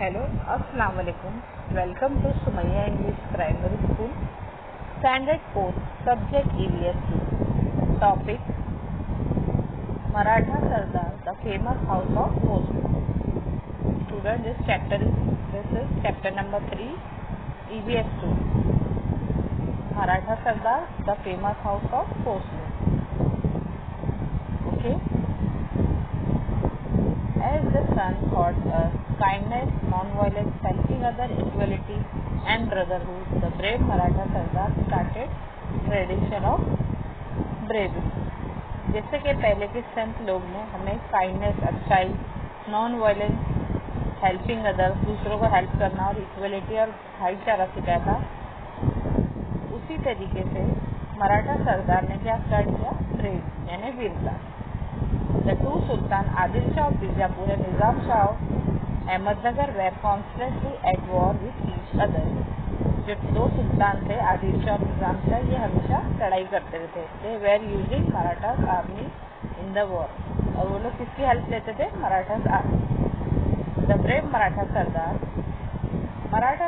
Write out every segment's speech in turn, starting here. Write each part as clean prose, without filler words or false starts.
Hello, Assalamu alaikum. Welcome to Sumaya English Primary School. Standard 4, Subject EVS 2. Topic Maratha Sardar, the famous house of Bhosle. Student, this is chapter number 3, EVS 2. Maratha Sardar, the famous house of Bhosle. Okay. As the sun taught us kindness, non-violence, helping others, equality and brotherhood, the brave Maratha Sardar started tradition of bravery. जैसे कि पहले के संत लोग ने हमें kindness, अच्छाई, non violence, helping others, दूसरों को हेल्प करना और इक्वलिटी और भाईचारा सिखाया था, उसी तरीके से मराठा सरदार ने क्या स्टार्ट किया? ब्रेव यानी वीरता. The two Sultan Adil Shah of Bijapur and Nizam Shah of Ahmednagar were constantly at war with each other. जो दो सुल्तान थे, आदिल शाह और निजाम शाह, ये हमेशा लड़ाई करते रहते. They were using Maratha's army in the war. और वो लोग किसकी हेल्प लेते थे? Maratha's army. The brave Maratha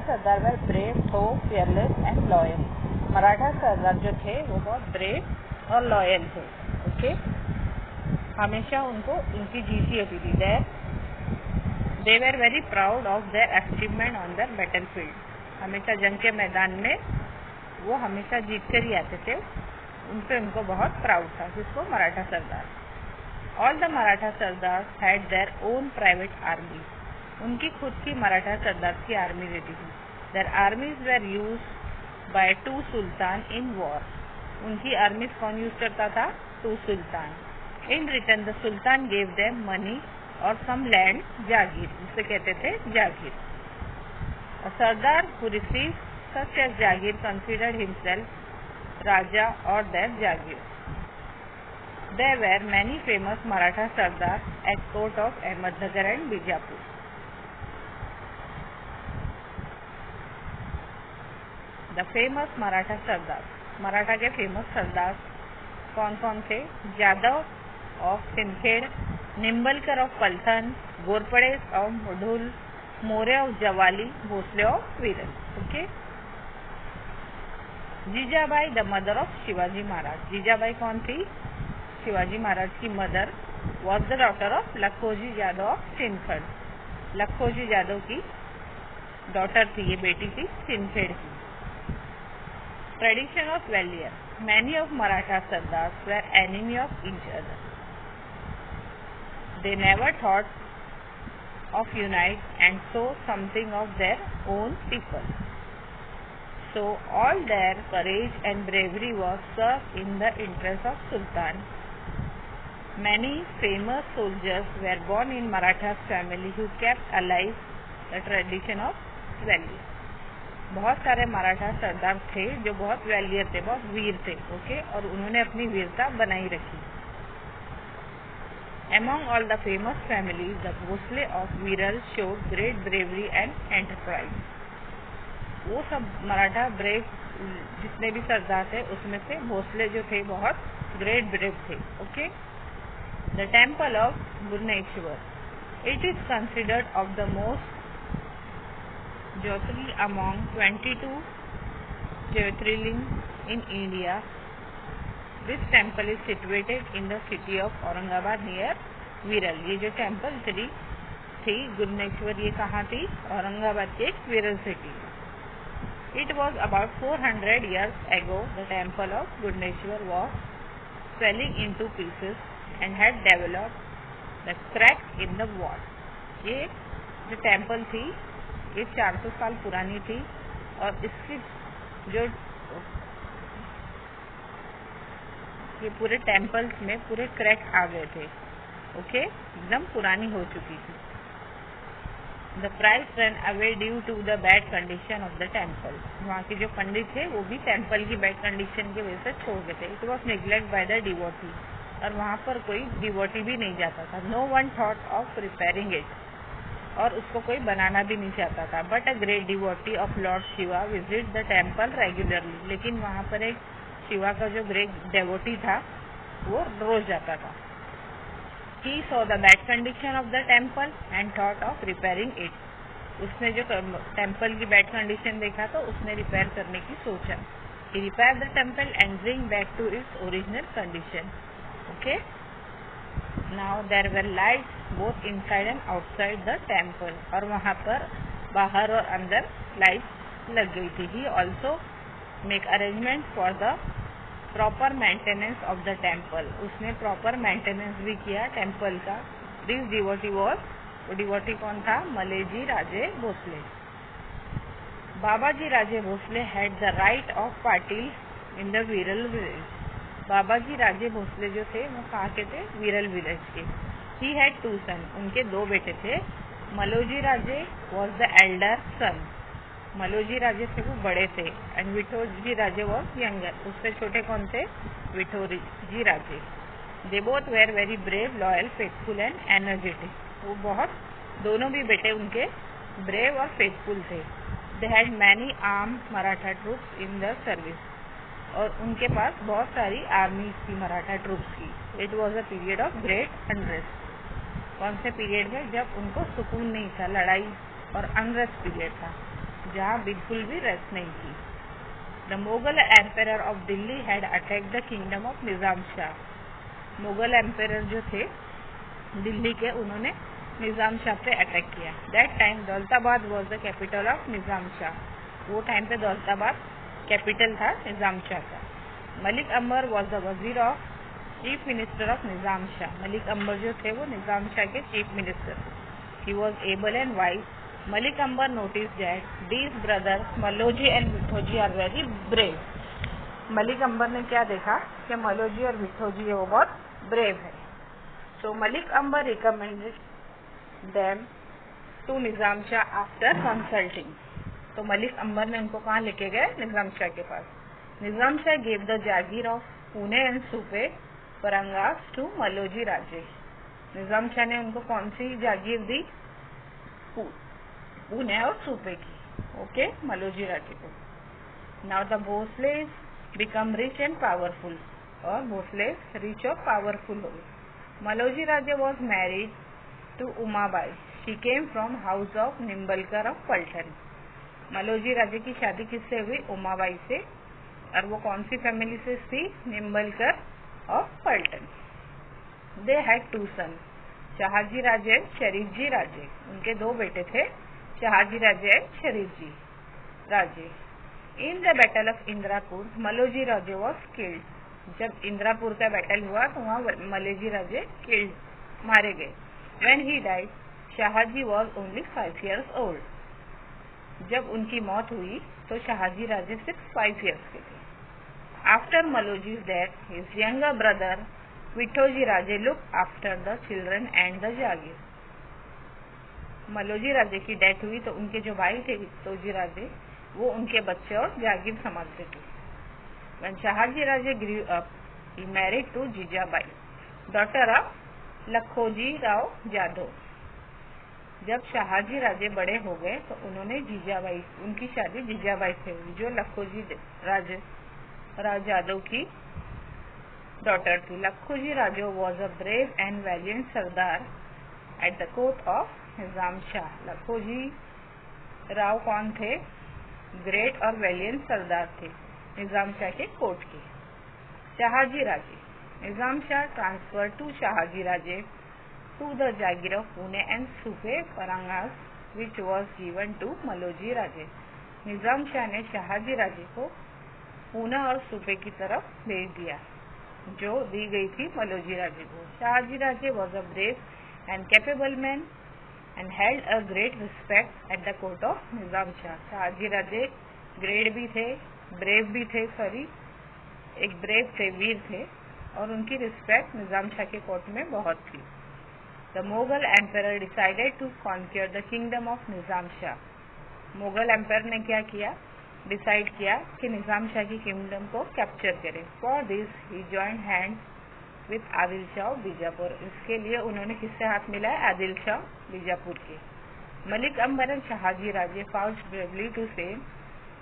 Sardar were brave, though fearless and loyal. Maratha सरदार जो थे वो बहुत ब्रेव और लॉयल थे. ओके, हमेशा उनको उनकी जीती होती थी. They were very proud of their achievement on the battle field. हमेशा जंग के मैदान में वो हमेशा जीत कर ही आते थे. उनसे उनको बहुत प्राउड था. जिसको? Maratha sardar. All the Maratha sardar had their own private army. उनकी खुद की मराठा सरदार की आर्मी रहती थी. Their armies were use by to sultan in war. उनकी आर्मीज कौन यूज करता था? To sultan. In return, the Sultan gave them money or some land, jagir, जिसे कहते थे जागीर. A Sardar who received such as jagir considered himself Raja or their jagir. There were many famous Maratha Sardars at court of Ahmednagar and Bijapur. The famous Maratha Sardars. Maratha के famous सरदार कौन कौन थे? Jadhav of Sindkhed, Nimbalkar of Phaltan, Ghorpade of Mudhol, More of Jawali, Bhosale of Verul. Okay. Jijabai the mother of Shivaji Maharaj. Jijabai कौन थी? शिवाजी महाराज की mother. Was the daughter of Lakhoji Yadav of Sindkhed. Lakhoji Yadav की daughter थी, ये बेटी थी सिंदखेड़ की. Tradition of valour. Many of Maratha sardars were enemy of each other. They never thought of unite and show something of their own people. So all their courage and bravery was served in the interest of Sultan. Many famous soldiers were born in Maratha's family who kept alive the tradition of valor. बहुत सारे मराठा सरदार थे जो बहुत वैलियर थे, बहुत वीर थे. Okay, और उन्होंने अपनी वीरता बनाई रखी. Among all the famous families, the Bhosle of Viral showed great bravery and enterprise. वो सब मराठा ब्रेव जितने भी सरदार थे उसमें से भोसले जो थे बहुत ग्रेट ब्रेव थे. Okay. The temple of Bhubaneswar. It is considered of the most Jyotri among 22 Jyotirlinga in India. This temple is situated in the city of Aurangabad near Viral. ये जो टेम्पल थी गुरनेश्वर, ये कहाँ थी? औरंगाबाद के एक विरल city. It was about 400 years ago. The temple of Gurneshwar was falling into pieces and had developed the crack in the wall. ये जो टेम्पल थी ये 400 साल पुरानी थी और इसकी जो ये पूरे टेम्पल्स में पूरे क्रैक आ गए थे. ओके, एकदम पुरानी हो चुकी थी. The priests run away due to the bad condition of the temple. वहाँ के जो पंडित थे वो भी टेम्पल की बैड कंडीशन की वजह से छोड़ गए थे. It was neglect by the devotee. और वहाँ पर कोई डिवोटी भी नहीं जाता था. No one thought of repairing it. और उसको कोई बनाना भी नहीं चाहता था. But a great devotee of Lord Shiva visit the temple regularly. लेकिन वहाँ पर एक शिवा का जो ग्रेट डेवोटी था वो रोज जाता था. He saw the bad condition of the temple and thought of repairing it. उसने जो टेम्पल की बैड कंडीशन देखा तो उसने रिपेयर करने की सोचा. He repaired the temple and bring back to its original condition. Okay. Now there were lights both inside and outside the temple. और वहाँ पर बाहर और अंदर लाइट्स लग गई थी. He also make arrangement for the proper maintenance of the temple. उसने proper maintenance भी किया टेम्पल का. This devotee was, वो डिवोटी कौन था? मलेजी राजे भोसले. बाबाजी Raje Bhosale had the right of Patil in the विरल village. बाबाजी राजे भोसले जो थे वो कहाँ के थे? विरल विलेज के. He had 2 sons. उनके 2 बेटे थे. मलोजी राजे was the elder son. मलोजी राजे थे वो बड़े थे. And Vithoji Raje was younger. उससे छोटे कौन थे? विठोजी राजे. They both were very brave, loyal, faithful and energetic. वो बहुत, दोनों भी बेटे उनके ब्रेव और फेथफुल थे. They had many armed Maratha troops in their service. और उनके पास बहुत सारी आर्मी थी मराठा ट्रूप्स की. It was a period of great unrest. कौन से पीरियड में? जब उनको सुकून नहीं था, लड़ाई और अनरेस्ट पीरियड था, जहाँ बिल्कुल भी रेस्ट नहीं थी. The Mughal emperor of Delhi had attacked the kingdom of Nizam Shah. Mughal empire जो थे दिल्ली के, उन्होंने निज़ाम शाह पे अटैक किया. That time Daulatabad was the capital of Nizam Shah. वो टाइम पे दौलताबाद कैपिटल था निज़ाम शाह का. Malik Ambar was the wazir of chief minister of Nizam Shah. Malik Ambar जो थे वो निज़ाम शाह के chief minister. He was able and wise. Malik Ambar notice that these brothers Maloji and Vithoji are very brave. Malik Ambar ने क्या देखा कि मलोजी और विठोजी वो बहुत ब्रेव है. So Malik Ambar recommended them to Nizam Shah after consulting. तो मलिक अंबर ने उनको कहाँ लेके गए? निज़ाम शाह के पास. निज़ाम Shah gave the Jagir of Pune and सूबे Varangas to मलोजी राजे. निज़ाम शाह ने उनको कौन सी जागीर दी? पुणे और सूबे की. ओके, मलोजी राजे को. Now the Bhosles become rich and powerful. और भोसले रिच और पावरफुल हो गए. Maloji Raje was married to Umabai. She came from house of Nimbalkar of Phaltan. Maloji Raje की शादी किससे हुई? उमाबाई से. और वो कौन सी फैमिली से थी? Nimbalkar of Phaltan. They had 2 sons, Shahaji Raje and Sharif ji Raje. उनके 2 बेटे थे, Shahaji Raje and Sharif ji Raje. In the battle of Indirapur Maloji Raje was killed. जब इंदिरापुर का बैटल हुआ तो वहाँ मलोजी राजे किल्ड, मारे गए. When he died Shahaji was only 5 years old. जब उनकी मौत हुई तो शाहाजी राजे सिर्फ 5 years के थे. After Maloji's death his younger brother Vithoji Raje look after the children and the jagir. Maloji Raje की डेथ हुई तो उनके जो भाई थे विठोजी राजे, वो उनके बच्चे और जागीर संभालते थे. When Shahaji Raje grew up, he married to Jijabai, daughter of Lakhoji Rao Jadhav. जब शाहाजी राजे बड़े हो गए तो उन्होंने जीजाबाई, उनकी शादी जीजाबाई से हुई जो लखोजी राव जाधव की डॉटर थी. Lakhoji Rajo was a brave and valiant sardar at the court of Nizam Shah. Lakhoji Rao कौन थे? ग्रेट और वैलियंट सरदार थे निज़ाम शाह के कोर्ट के. Shahaji Raje. Nizam Shah transfer to Shahaji Raje to the jagir of Pune and Sube Parangas which was given to Maloji Raje. Nizam Shah ने शाहाजी राजे को पुणे और सूबे की तरफ भेज दिया जो दी गई थी मलोजी राजे को. Shahaji Raje was a brave and capable man and held a great respect at the court of Nizam Shah. Shahaji Raje great भी थे, ब्रेव भी थे, एक ब्रेव थे, वीर थे, और उनकी रिस्पेक्ट निज़ाम शाह के कोर्ट में बहुत थी. The Mughal empire decided to conquer the kingdom of Nizam Shah. Mughal empire ने क्या किया? डिसाइड किया कि निज़ाम शाह की किंगडम को कैप्चर करें. For this he joined hands with Adil Shah Bijapur. इसके लिए उन्होंने किससे हाथ मिलाया? आदिल शाह बीजापुर के. Malik Ambar and Shahaji Raje fought bravely to save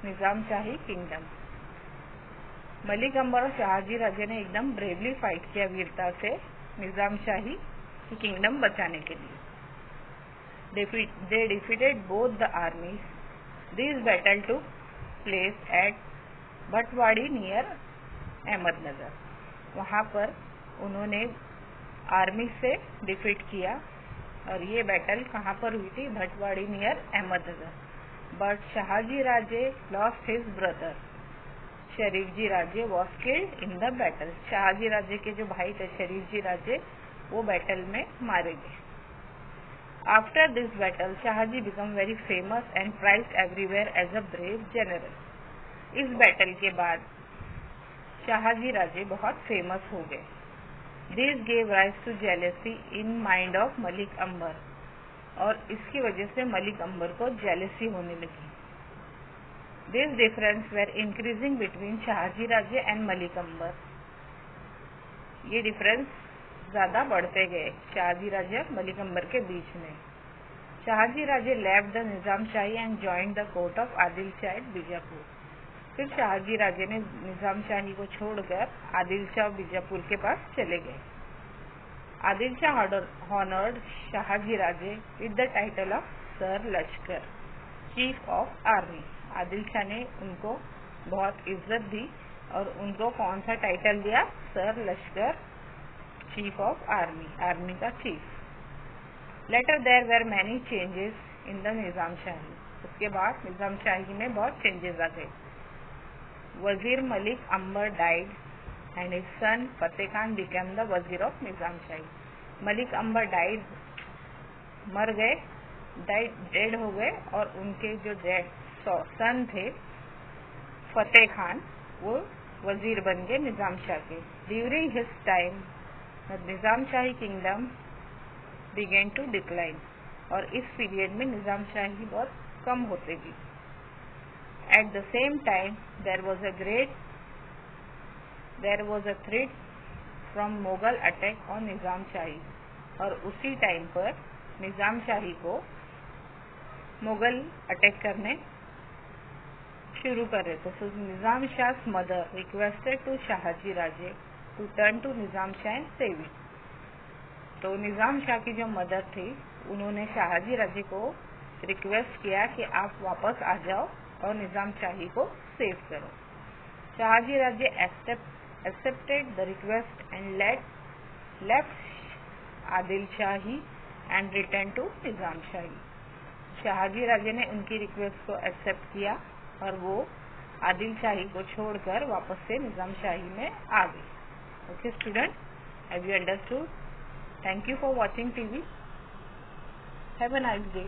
Nizam Shahi kingdom. Malik Ambar और शाहाजी राजे ने एकदम ब्रेवली फाइट किया, वीरता से, निज़ाम शाही की किंगडम बचाने के लिए. They defeated both the armies. This battle took place at Bhatwari near Ahmednagar. वहाँ पर उन्होंने आर्मी से डिफीट किया और ये बैटल कहाँ पर हुई थी? Bhatvadi near Ahmednagar. But Shahaji Raje lost his brother. Sharif ji Raje was killed in the battle. Shahaji Raje के जो भाई थे शरीफ जी राजे वो बैटल में मारे गए. After this battle, Shahaji became very famous and prized everywhere as a brave general. इस बैटल के बाद शाहाजी राजे बहुत फेमस हो गए. This gave rise to jealousy in mind of Malik Ambar. और इसकी वजह से मलिक अंबर को जेलसी होने लगी. This difference were increasing between Shahaji Raje and Malik अंबर. ये डिफरेंस ज्यादा बढ़ते गए शाहाजी राजे और मलिक अंबर के बीच में. Shahaji Raje left the Nizam Shahi and joined the court of Adil Shah at Bijapur. फिर शाहाजी राजे ने निजाम शाही को छोड़कर आदिल शाह बीजापुर के पास चले गए. Adil Shah honoured Shahaji Raje with the title of Sar Lashkar, chief of army. Adil Shah ने उनको बहुत इज्जत दी और उनको कौन सा टाइटल दिया? Sar Lashkar, chief of army, army का chief. Later there were many changes in the Nizam Shahi. उसके बाद निजाम शाही में बहुत चेंजेस आ गए. Wazir Malik Ambar died and his son Fateh Khan became the wazir of Nizam Shahi. Malik Ambar died, मर गए, डेड हो गए और उनके जो सन थे फतेह खान वो वजीर बन गए निजाम शाह के. During his time Nizam Shahi kingdom began to decline. और इस पीरियड में निजाम शाही बहुत कम होते गई. At the same time there was a threat from Mughal attack on Nizam Shahi. और उसी टाइम पर निजाम शाही को मुगल अटैक करने शुरू कर रहे थे. So Nizam Shah mother requested to Shahaji Raje to turn to Nizam Shah and save it. तो निजाम शाह की जो मदर थी उन्होंने शाहाजी राजे को रिक्वेस्ट किया कि आप वापस आ जाओ और निजाम शाही को सेव करो. Shahaji Raje accepted the request and left Adil Shahi and return to Nizam Shahi. Shahaji Raje ने उनकी रिक्वेस्ट को एक्सेप्ट किया और वो आदिल शाही को छोड़कर वापस से निजाम शाही में आ गई. Okay student, have you understood? Thank you for watching TV. Have a nice day.